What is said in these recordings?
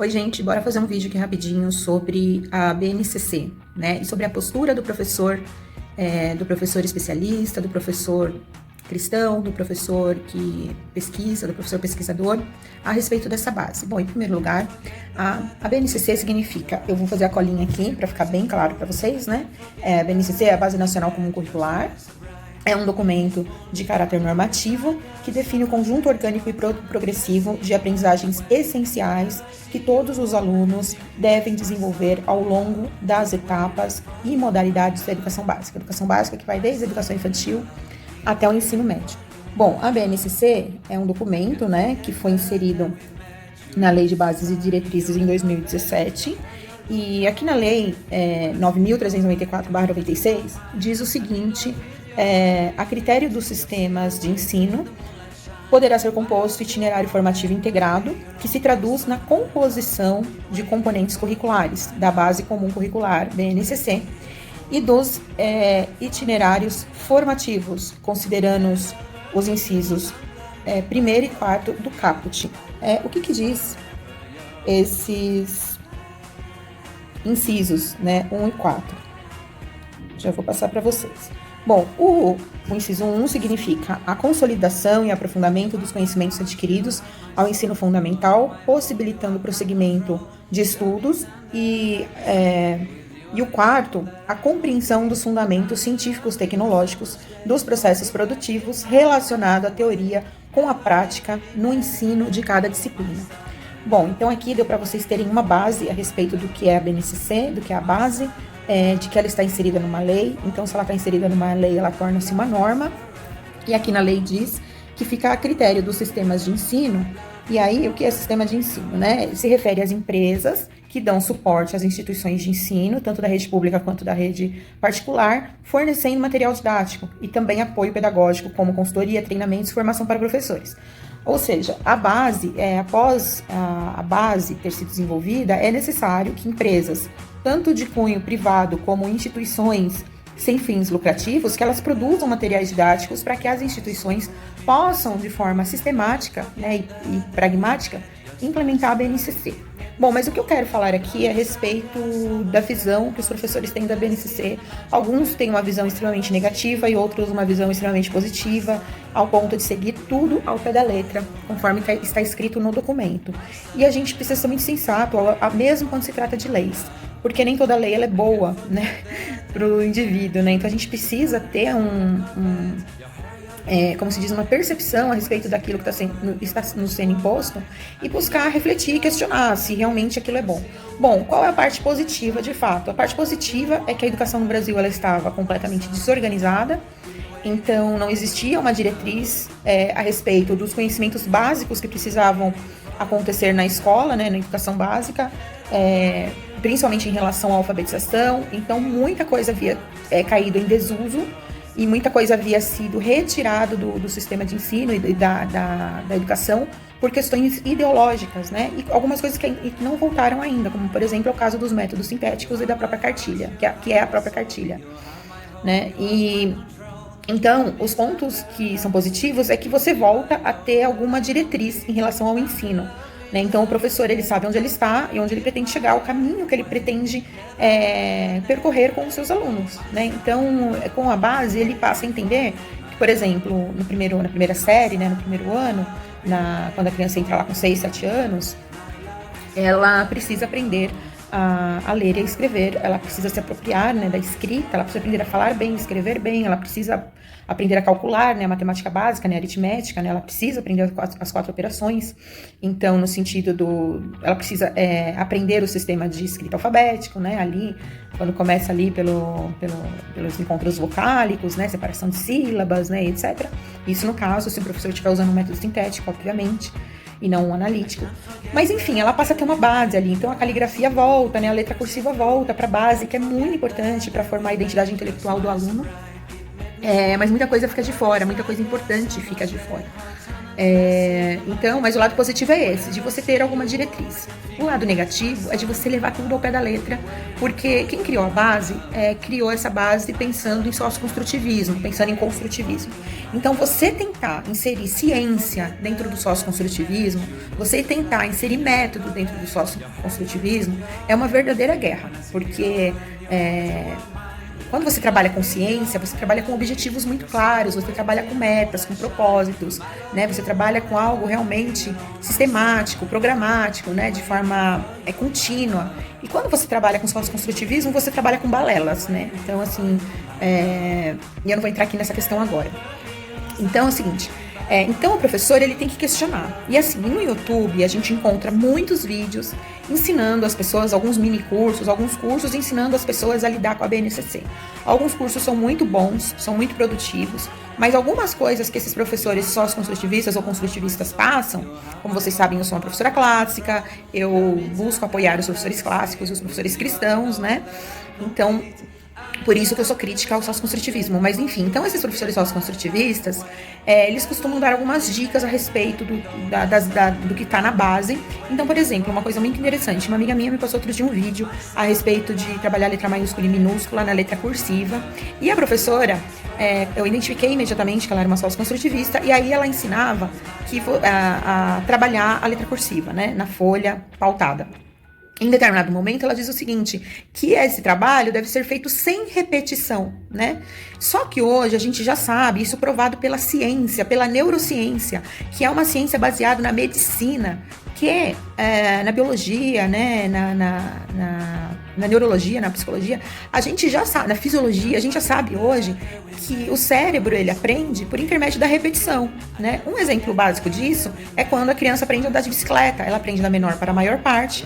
Oi, gente, bora fazer um vídeo aqui rapidinho sobre a BNCC, né? E sobre a postura do professor especialista, do professor cristão, do professor que pesquisa, do professor pesquisador, a respeito dessa base. Bom, em primeiro lugar, a BNCC significa, eu vou fazer a colinha aqui para ficar bem claro para vocês, né? A BNCC é a Base Nacional Comum Curricular. É um documento de caráter normativo que define o conjunto orgânico e progressivo de aprendizagens essenciais que todos os alunos devem desenvolver ao longo das etapas e modalidades da educação básica. Educação básica que vai desde a educação infantil até o ensino médio. Bom, a BNCC é um documento, né, que foi inserido na Lei de Bases e Diretrizes em 2017. E aqui na Lei 9.394/96 diz o seguinte: a critério dos sistemas de ensino, poderá ser composto itinerário formativo integrado, que se traduz na composição de componentes curriculares da Base Comum Curricular, BNCC, e dos itinerários formativos, considerando os incisos 1º e 4º do caput. O que diz esses incisos, né, 1 e 4? Já vou passar para vocês. Bom, o inciso 1 significa a consolidação e aprofundamento dos conhecimentos adquiridos ao ensino fundamental, possibilitando o prosseguimento de estudos, e o 4º, a compreensão dos fundamentos científicos tecnológicos dos processos produtivos relacionado à teoria com a prática no ensino de cada disciplina. Bom, então aqui deu para vocês terem uma base a respeito do que é a BNCC, do que é a base, de que ela está inserida numa lei. Então, se ela está inserida numa lei, ela torna-se uma norma. E aqui na lei diz que fica a critério dos sistemas de ensino. E aí, o que é sistema de ensino, né? Ele se refere às empresas que dão suporte às instituições de ensino, tanto da rede pública quanto da rede particular, fornecendo material didático e também apoio pedagógico, como consultoria, treinamentos e formação para professores. Ou seja, a base, após a base ter sido desenvolvida, é necessário que empresas, tanto de cunho privado como instituições sem fins lucrativos, que elas produzam materiais didáticos para que as instituições possam, de forma sistemática, né, e pragmática, implementar a BNCC. Bom, mas o que eu quero falar aqui é a respeito da visão que os professores têm da BNCC. Alguns têm uma visão extremamente negativa e outros uma visão extremamente positiva, ao ponto de seguir tudo ao pé da letra, conforme está escrito no documento. E a gente precisa ser muito sensato, mesmo quando se trata de leis, porque nem toda lei ela é boa, né, para o indivíduo, né? Então a gente precisa ter como se diz, uma percepção a respeito daquilo que está nos sendo imposto e buscar refletir e questionar se realmente aquilo é bom. Bom, qual é a parte positiva de fato? A parte positiva é que a educação no Brasil ela estava completamente desorganizada, então não existia uma diretriz a respeito dos conhecimentos básicos que precisavam acontecer na escola, né, na educação básica, principalmente em relação à alfabetização. Então muita coisa havia caído em desuso, e muita coisa havia sido retirado do sistema de ensino e da educação por questões ideológicas, né? E algumas coisas que não voltaram ainda, como, por exemplo, o caso dos métodos sintéticos e da própria cartilha, que é a própria cartilha, né? E então, os pontos que são positivos é que você volta a ter alguma diretriz em relação ao ensino, né? Então, o professor, ele sabe onde ele está e onde ele pretende chegar, o caminho que ele pretende percorrer com os seus alunos, né? Então, com a base, ele passa a entender que, por exemplo, na primeira série, né, no primeiro ano, quando a criança entra lá com 6, 7 anos, ela precisa aprender a ler e a escrever, ela precisa se apropriar, né, da escrita, ela precisa aprender a falar bem, escrever bem, ela precisa aprender a calcular, né, a matemática básica, né, a aritmética, né, ela precisa aprender as 4 operações. Então, no sentido ela precisa aprender o sistema de escrita alfabético, né, ali, quando começa ali pelos encontros vocálicos, né, separação de sílabas, né, etc. Isso no caso, se o professor estiver usando um método sintético, obviamente, e não um analítico. Mas, enfim, ela passa a ter uma base ali. Então, a caligrafia volta, né? A letra cursiva volta para a base, que é muito importante para formar a identidade intelectual do aluno. Mas muita coisa fica de fora, muita coisa importante fica de fora. Então, mas o lado positivo é esse, de você ter alguma diretriz. O lado negativo é de você levar tudo ao pé da letra, porque quem criou a base, criou essa base pensando em socioconstrutivismo, pensando em construtivismo. Então, você tentar inserir ciência dentro do socioconstrutivismo, você tentar inserir método dentro do socioconstrutivismo, é uma verdadeira guerra, porque quando você trabalha com ciência, você trabalha com objetivos muito claros, você trabalha com metas, com propósitos, né? Você trabalha com algo realmente sistemático, programático, né? De forma contínua. E quando você trabalha com socioconstrutivismo, você trabalha com balelas, né? Então, assim, e eu não vou entrar aqui nessa questão agora. Então é o seguinte, então o professor ele tem que questionar. E assim, no YouTube a gente encontra muitos vídeos ensinando as pessoas, alguns mini cursos, alguns cursos ensinando as pessoas a lidar com a BNCC. Alguns cursos são muito bons, são muito produtivos, mas algumas coisas que esses professores socioconstrutivistas ou construtivistas passam, como vocês sabem, eu sou uma professora clássica, eu busco apoiar os professores clássicos, os professores cristãos, né? Então, por isso que eu sou crítica ao socioconstrutivismo. Mas enfim, então esses professores socioconstrutivistas, eles costumam dar algumas dicas a respeito do que está na base. Então, por exemplo, uma coisa muito interessante, uma amiga minha me passou outro dia um vídeo a respeito de trabalhar a letra maiúscula e minúscula na letra cursiva. E a professora, eu identifiquei imediatamente que ela era uma socioconstrutivista, e aí ela ensinava a trabalhar a letra cursiva, né, na folha pautada. Em determinado momento, ela diz o seguinte, que esse trabalho deve ser feito sem repetição, né? Só que hoje a gente já sabe, isso provado pela ciência, pela neurociência, que é uma ciência baseada na medicina, que na biologia, né, na neurologia, na psicologia, a gente já sabe, na fisiologia, a gente já sabe hoje que o cérebro, ele aprende por intermédio da repetição, né? Um exemplo básico disso é quando a criança aprende a andar de bicicleta, ela aprende da menor para a maior parte,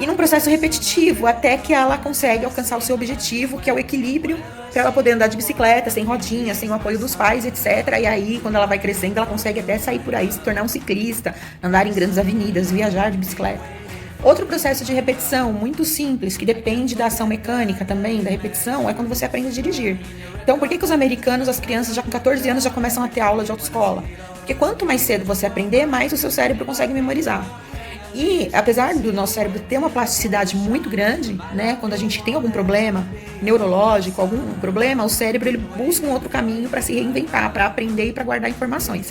e num processo repetitivo, até que ela consegue alcançar o seu objetivo, que é o equilíbrio, para ela poder andar de bicicleta, sem rodinha, sem o apoio dos pais, etc. E aí, quando ela vai crescendo, ela consegue até sair por aí, se tornar um ciclista, andar em grandes avenidas, viajar de bicicleta. Outro processo de repetição, muito simples, que depende da ação mecânica também, da repetição, é quando você aprende a dirigir. Então, por que os americanos, as crianças já com 14 anos, já começam a ter aula de autoescola? Porque quanto mais cedo você aprender, mais o seu cérebro consegue memorizar. E apesar do nosso cérebro ter uma plasticidade muito grande, né, quando a gente tem algum problema neurológico, algum problema, o cérebro ele busca um outro caminho para se reinventar, para aprender e para guardar informações.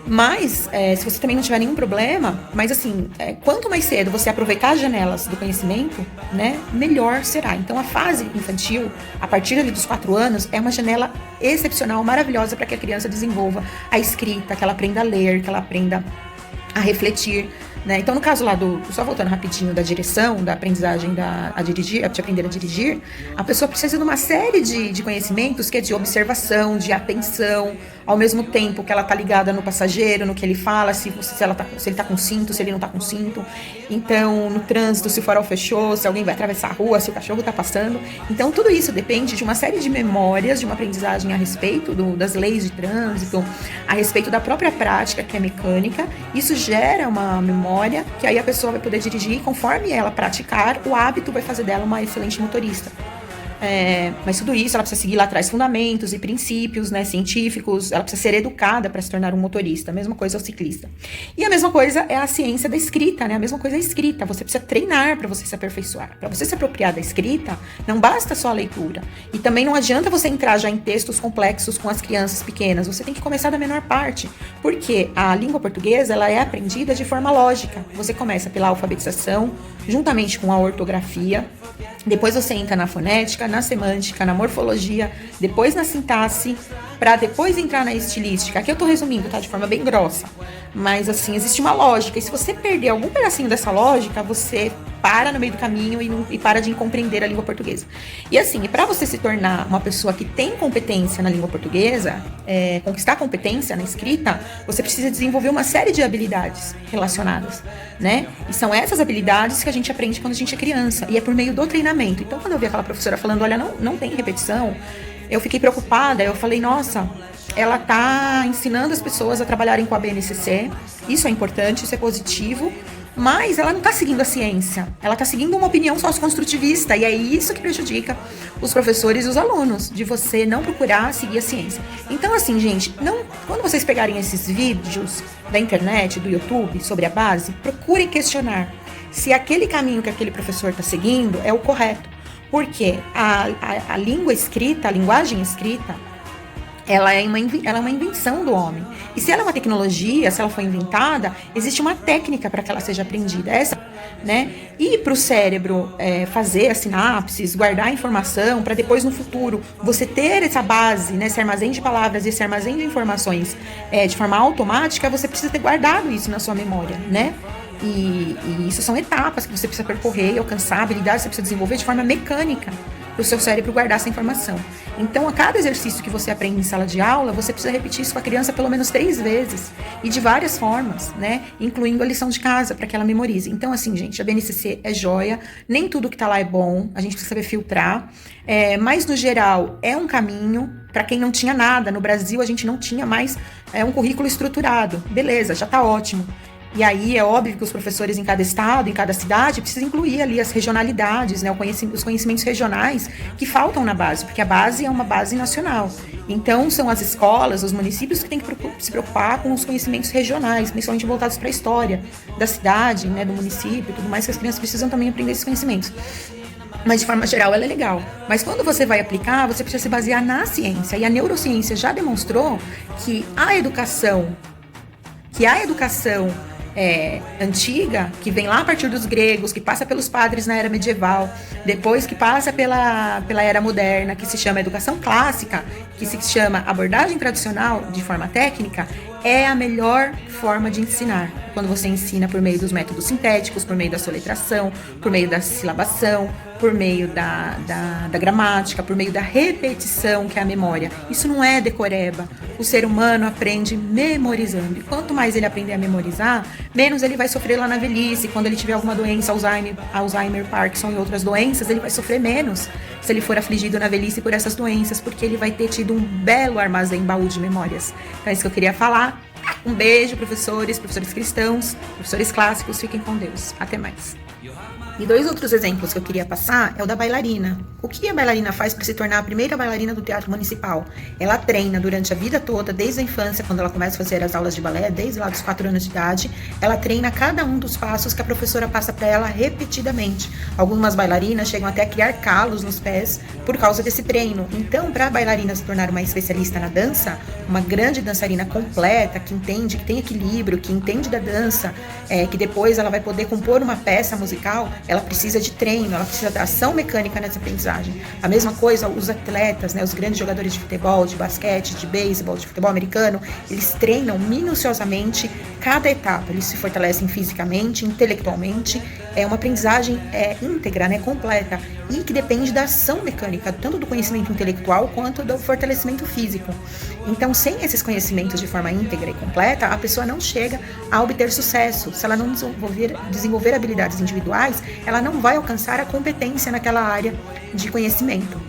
Mas, se você também não tiver nenhum problema, mas assim, quanto mais cedo você aproveitar as janelas do conhecimento, né, melhor será. Então, a fase infantil, a partir ali dos 4 anos, é uma janela excepcional, maravilhosa para que a criança desenvolva a escrita, que ela aprenda a ler, que ela aprenda a refletir, né? Então, no caso lá só voltando rapidinho da direção, da aprendizagem de aprender a dirigir, a pessoa precisa de uma série de conhecimentos que é de observação, de atenção, ao mesmo tempo que ela tá ligada no passageiro, no que ele fala, se ele tá com cinto, se ele não tá com cinto. Então, no trânsito, se o farol fechou, se alguém vai atravessar a rua, se o cachorro tá passando. Então, tudo isso depende de uma série de memórias, de uma aprendizagem a respeito das leis de trânsito, a respeito da própria prática, que é mecânica. Isso gera uma memória que aí a pessoa vai poder dirigir e conforme ela praticar, o hábito vai fazer dela uma excelente motorista. Mas tudo isso, ela precisa seguir lá atrás fundamentos e princípios, né, científicos, ela precisa ser educada para se tornar um motorista, a mesma coisa é o ciclista. E a mesma coisa é a ciência da escrita, né, a mesma coisa é a escrita, você precisa treinar para você se aperfeiçoar. Para você se apropriar da escrita, não basta só a leitura. E também não adianta você entrar já em textos complexos com as crianças pequenas, você tem que começar da menor parte, porque a língua portuguesa, ela é aprendida de forma lógica. Você começa pela alfabetização, juntamente com a ortografia, depois você entra na fonética, na semântica, na morfologia, depois na sintaxe, para depois entrar na estilística. Aqui eu tô resumindo, tá? De forma bem grossa. Mas, assim, existe uma lógica. E se você perder algum pedacinho dessa lógica, você para no meio do caminho e para de compreender a língua portuguesa. E, assim, para você se tornar uma pessoa que tem competência na língua portuguesa, conquistar competência na escrita, você precisa desenvolver uma série de habilidades relacionadas, né? E são essas habilidades que a gente aprende quando a gente é criança. E é por meio do treinamento. Então, quando eu vi aquela professora falando, olha, não tem repetição, eu fiquei preocupada, eu falei, nossa, ela tá ensinando as pessoas a trabalharem com a BNCC, isso é importante, isso é positivo, mas ela não está seguindo a ciência, ela está seguindo uma opinião socioconstrutivista, e é isso que prejudica os professores e os alunos, de você não procurar seguir a ciência. Então, assim, gente, quando vocês pegarem esses vídeos da internet, do YouTube, sobre a base, procurem questionar se aquele caminho que aquele professor está seguindo é o correto. Porque a língua escrita, a linguagem escrita, ela é uma invenção do homem. E se ela é uma tecnologia, se ela foi inventada, existe uma técnica para que ela seja aprendida. Né? E para o cérebro fazer as sinapses, guardar a informação, para depois no futuro você ter essa base, né, esse armazém de palavras, esse armazém de informações de forma automática, você precisa ter guardado isso na sua memória, né? E isso são etapas que você precisa percorrer e alcançar, habilidades que você precisa desenvolver de forma mecânica para o seu cérebro guardar essa informação. Então, a cada exercício que você aprende em sala de aula, você precisa repetir isso com a criança pelo menos 3 vezes e de várias formas, né? Incluindo a lição de casa, para que ela memorize. Então, assim, gente, a BNCC é joia, nem tudo que tá lá é bom, a gente precisa saber filtrar, mas no geral é um caminho para quem não tinha nada. No Brasil, a gente não tinha mais um currículo estruturado. Beleza, já tá ótimo. E aí é óbvio que os professores em cada estado, em cada cidade, precisam incluir ali as regionalidades, né, os conhecimentos regionais que faltam na base, porque a base é uma base nacional. Então, são as escolas, os municípios que têm que se preocupar com os conhecimentos regionais, principalmente voltados para a história da cidade, né, do município e tudo mais, que as crianças precisam também aprender esses conhecimentos. Mas, de forma geral, ela é legal. Mas quando você vai aplicar, você precisa se basear na ciência. E a neurociência já demonstrou que a educação antiga, que vem lá a partir dos gregos, que passa pelos padres na era medieval, depois que passa pela era moderna, que se chama educação clássica, que se chama abordagem tradicional de forma técnica, é a melhor forma de ensinar. Quando você ensina por meio dos métodos sintéticos, por meio da soletração, por meio da silabação, por meio da gramática, por meio da repetição, que é a memória. Isso não é decoreba. O ser humano aprende memorizando. E quanto mais ele aprender a memorizar, menos ele vai sofrer lá na velhice. Quando ele tiver alguma doença, Alzheimer, Parkinson e outras doenças, ele vai sofrer menos se ele for afligido na velhice por essas doenças, porque ele vai ter tido um belo armazém, baú de memórias. Então é isso que eu queria falar. Um beijo, professores cristãos, professores clássicos, fiquem com Deus. Até mais. E 2 outros exemplos que eu queria passar é o da bailarina. O que a bailarina faz para se tornar a primeira bailarina do Teatro Municipal? Ela treina durante a vida toda, desde a infância, quando ela começa a fazer as aulas de balé, desde lá dos 4 anos de idade, ela treina cada um dos passos que a professora passa para ela repetidamente. Algumas bailarinas chegam até a criar calos nos pés por causa desse treino. Então, para a bailarina se tornar uma especialista na dança, uma grande dançarina completa, que entende, que tem equilíbrio, que entende da dança, que depois ela vai poder compor uma peça musical, ela precisa de treino, ela precisa de ação mecânica nessa aprendizagem. A mesma coisa, os atletas, né, os grandes jogadores de futebol, de basquete, de beisebol, de futebol americano, eles treinam minuciosamente cada etapa. Eles se fortalecem fisicamente, intelectualmente. É uma aprendizagem íntegra, né, completa, e que depende da ação mecânica, tanto do conhecimento intelectual quanto do fortalecimento físico. Então, sem esses conhecimentos de forma íntegra e completa, a pessoa não chega a obter sucesso. Se ela não desenvolver habilidades individuais, ela não vai alcançar a competência naquela área de conhecimento.